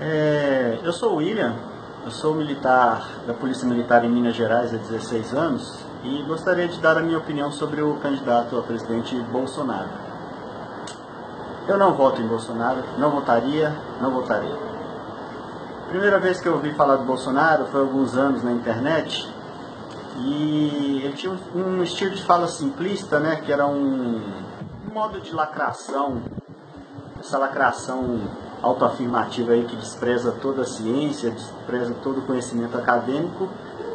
Eu sou o William, eu sou militar da Polícia Militar em Minas Gerais há 16 anos e gostaria de dar a minha opinião sobre o candidato a presidente Bolsonaro. Eu não voto em Bolsonaro, não votaria, não votarei. Primeira vez que eu ouvi falar do Bolsonaro foi há alguns anos na internet e ele tinha um estilo de fala simplista, né, que era um modo de lacração, essa lacração autoafirmativa aí que despreza toda a ciência, despreza todo o conhecimento acadêmico,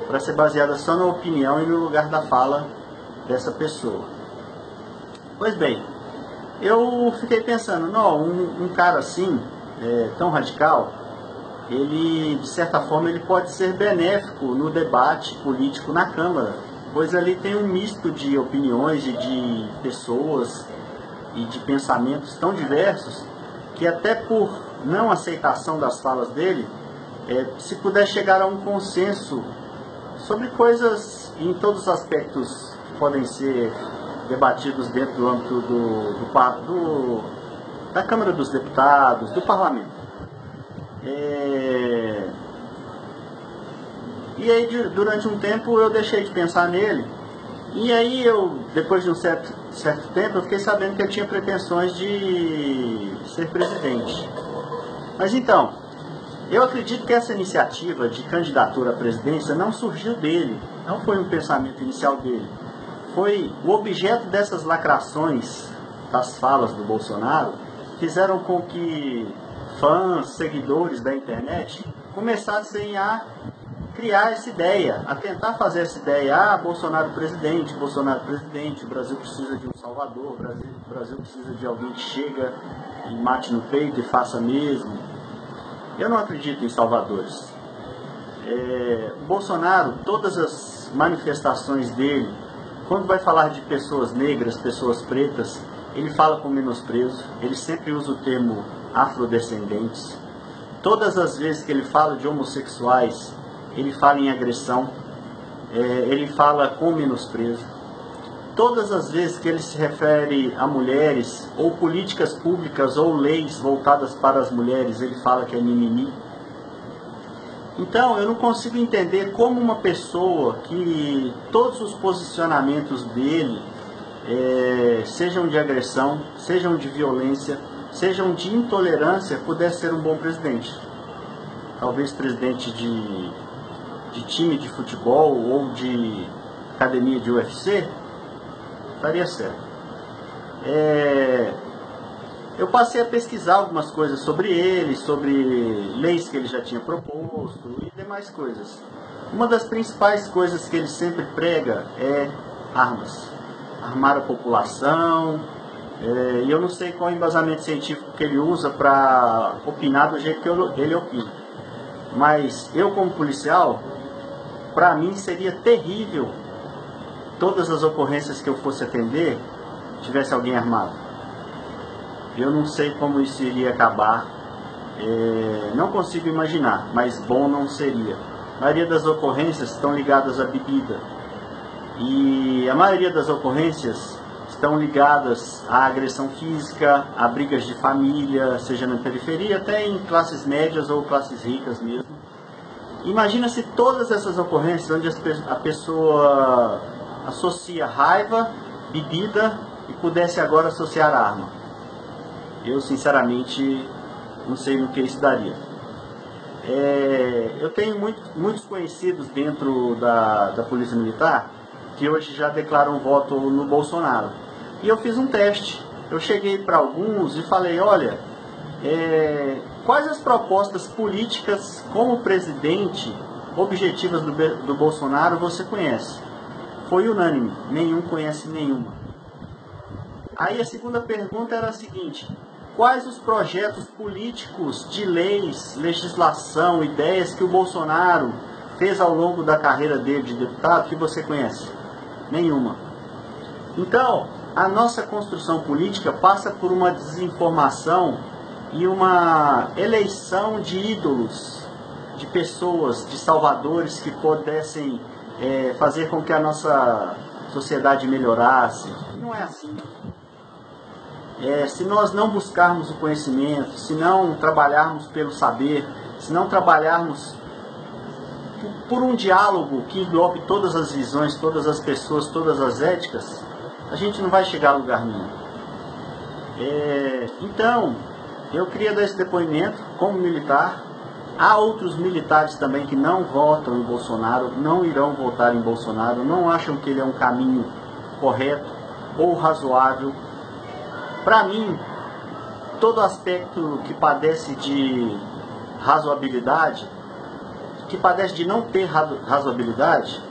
para ser baseada só na opinião e no lugar da fala dessa pessoa. Pois bem, eu fiquei pensando, não, um cara assim, tão radical, ele, de certa forma, ele pode ser benéfico no debate político na Câmara, pois ali tem um misto de opiniões e de pessoas e de pensamentos tão diversos que até por não aceitação das falas dele, se puder chegar a um consenso sobre coisas em todos os aspectos que podem ser debatidos dentro do âmbito da Câmara dos Deputados, do Parlamento. E aí, durante um tempo, eu deixei de pensar nele. E aí, depois de um certo tempo, eu fiquei sabendo que ele tinha pretensões de ser presidente. Mas então, eu acredito que essa iniciativa de candidatura à presidência não surgiu dele, não foi um pensamento inicial dele. Foi o objeto dessas lacrações das falas do Bolsonaro, fizeram com que fãs, seguidores da internet começassem a criar essa ideia, a tentar fazer essa ideia, Bolsonaro presidente, o Brasil precisa de um salvador, o Brasil precisa de alguém que chega e mate no peito e faça mesmo. Eu não acredito em salvadores. O Bolsonaro, todas as manifestações dele, quando vai falar de pessoas negras, pessoas pretas, ele fala com menosprezo, ele sempre usa o termo afrodescendentes. Todas as vezes que ele fala de homossexuais, ele fala em agressão, ele fala com menosprezo. Todas as vezes que ele se refere a mulheres, ou políticas públicas, ou leis voltadas para as mulheres, ele fala que é mimimi. Então, eu não consigo entender como uma pessoa que todos os posicionamentos dele sejam de agressão, sejam de violência, sejam de intolerância, pudesse ser um bom presidente. Talvez presidente de time de futebol ou de academia de UFC, faria certo. Eu passei a pesquisar algumas coisas sobre ele, sobre leis que ele já tinha proposto e demais coisas. Uma das principais coisas que ele sempre prega é armas. Armar a população, e eu não sei qual é o embasamento científico que ele usa para opinar do jeito que ele opina. Mas eu, como policial, para mim seria terrível todas as ocorrências que eu fosse atender tivesse alguém armado. Eu não sei como isso iria acabar, não consigo imaginar, mas bom não seria. A maioria das ocorrências estão ligadas à bebida e a maioria das ocorrências estão ligadas à agressão física, a brigas de família, seja na periferia, até em classes médias ou classes ricas mesmo. Imagina se todas essas ocorrências onde a pessoa associa raiva, bebida e pudesse agora associar arma. Eu sinceramente não sei no que isso daria. Eu tenho muitos conhecidos dentro da Polícia Militar que hoje já declaram voto no Bolsonaro. E eu fiz um teste. Eu cheguei para alguns e falei, olha, quais as propostas políticas como presidente objetivas do Bolsonaro você conhece? Foi unânime, nenhum conhece nenhuma. Aí a segunda pergunta era a seguinte, quais os projetos políticos de leis, legislação, ideias que o Bolsonaro fez ao longo da carreira dele de deputado que você conhece? Nenhuma. Então, a nossa construção política passa por uma desinformação e uma eleição de ídolos, de pessoas, de salvadores que pudessem fazer com que a nossa sociedade melhorasse. Não é assim. se nós não buscarmos o conhecimento, se não trabalharmos pelo saber, se não trabalharmos por um diálogo que englobe todas as visões, todas as pessoas, todas as éticas, a gente não vai chegar a lugar nenhum. Então, eu queria dar esse depoimento como militar. Há outros militares também que não votam em Bolsonaro, não irão votar em Bolsonaro, não acham que ele é um caminho correto ou razoável. Para mim, todo aspecto que padece de razoabilidade, que padece de não ter razoabilidade,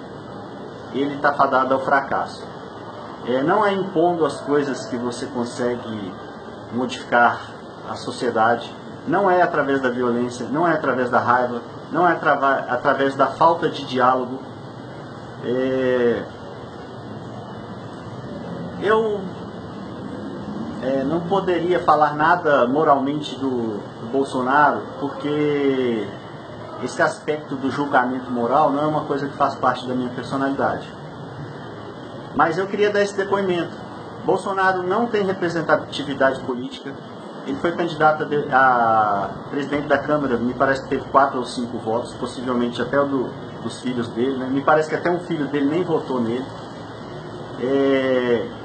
ele está fadado ao fracasso. Não é impondo as coisas que você consegue modificar a sociedade, não é através da violência, não é através da raiva, não é através da falta de diálogo. Eu não poderia falar nada moralmente do Bolsonaro, porque esse aspecto do julgamento moral não é uma coisa que faz parte da minha personalidade. Mas eu queria dar esse depoimento. Bolsonaro não tem representatividade política. Ele foi candidato a presidente da Câmara, me parece que teve 4 ou 5 votos, possivelmente até o dos filhos dele, né? Me parece que até um filho dele nem votou nele.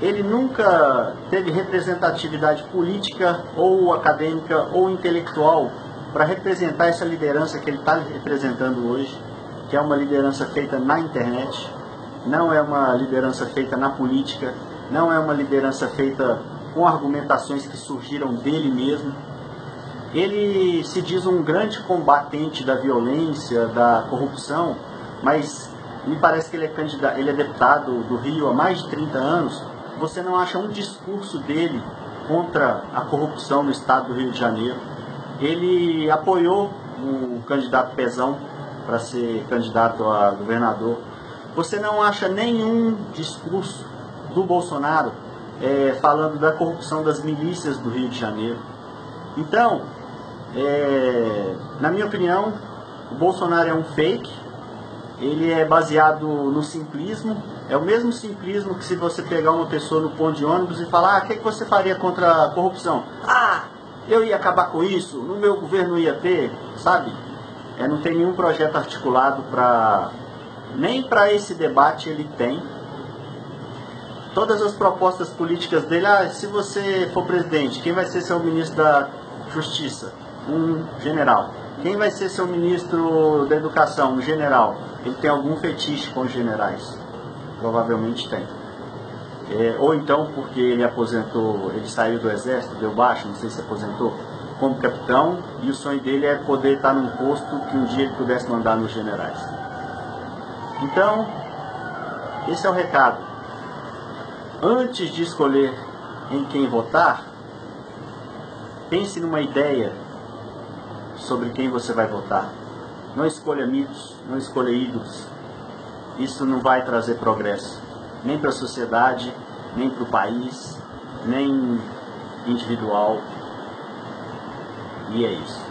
Ele nunca teve representatividade política ou acadêmica ou intelectual para representar essa liderança que ele está representando hoje, que é uma liderança feita na internet, não é uma liderança feita na política, não é uma liderança feita com argumentações que surgiram dele mesmo. Ele se diz um grande combatente da violência, da corrupção, mas me parece que ele é deputado do Rio há mais de 30 anos. Você não acha um discurso dele contra a corrupção no estado do Rio de Janeiro. Ele apoiou o candidato Pezão para ser candidato a governador. Você não acha nenhum discurso do Bolsonaro falando da corrupção das milícias do Rio de Janeiro. Então, na minha opinião, o Bolsonaro é um fake. Ele é baseado no simplismo. É o mesmo simplismo que se você pegar uma pessoa no ponto de ônibus e falar: o que você faria contra a corrupção? Eu ia acabar com isso, no meu governo ia ter, sabe? Não tem nenhum projeto articulado nem para esse debate ele tem. Todas as propostas políticas dele: se você for presidente, quem vai ser seu ministro da Justiça? Um general. Quem vai ser seu ministro da Educação? Um general. Ele tem algum fetiche com os generais? Provavelmente tem. Ou então porque ele aposentou, ele saiu do exército, deu baixa, não sei se aposentou, como capitão, e o sonho dele é poder estar num posto que um dia ele pudesse mandar nos generais. Então, esse é o recado. Antes de escolher em quem votar, pense numa ideia sobre quem você vai votar. Não escolha mitos, não escolha ídolos. Isso não vai trazer progresso, nem para a sociedade, nem para o país, nem individual. E é isso.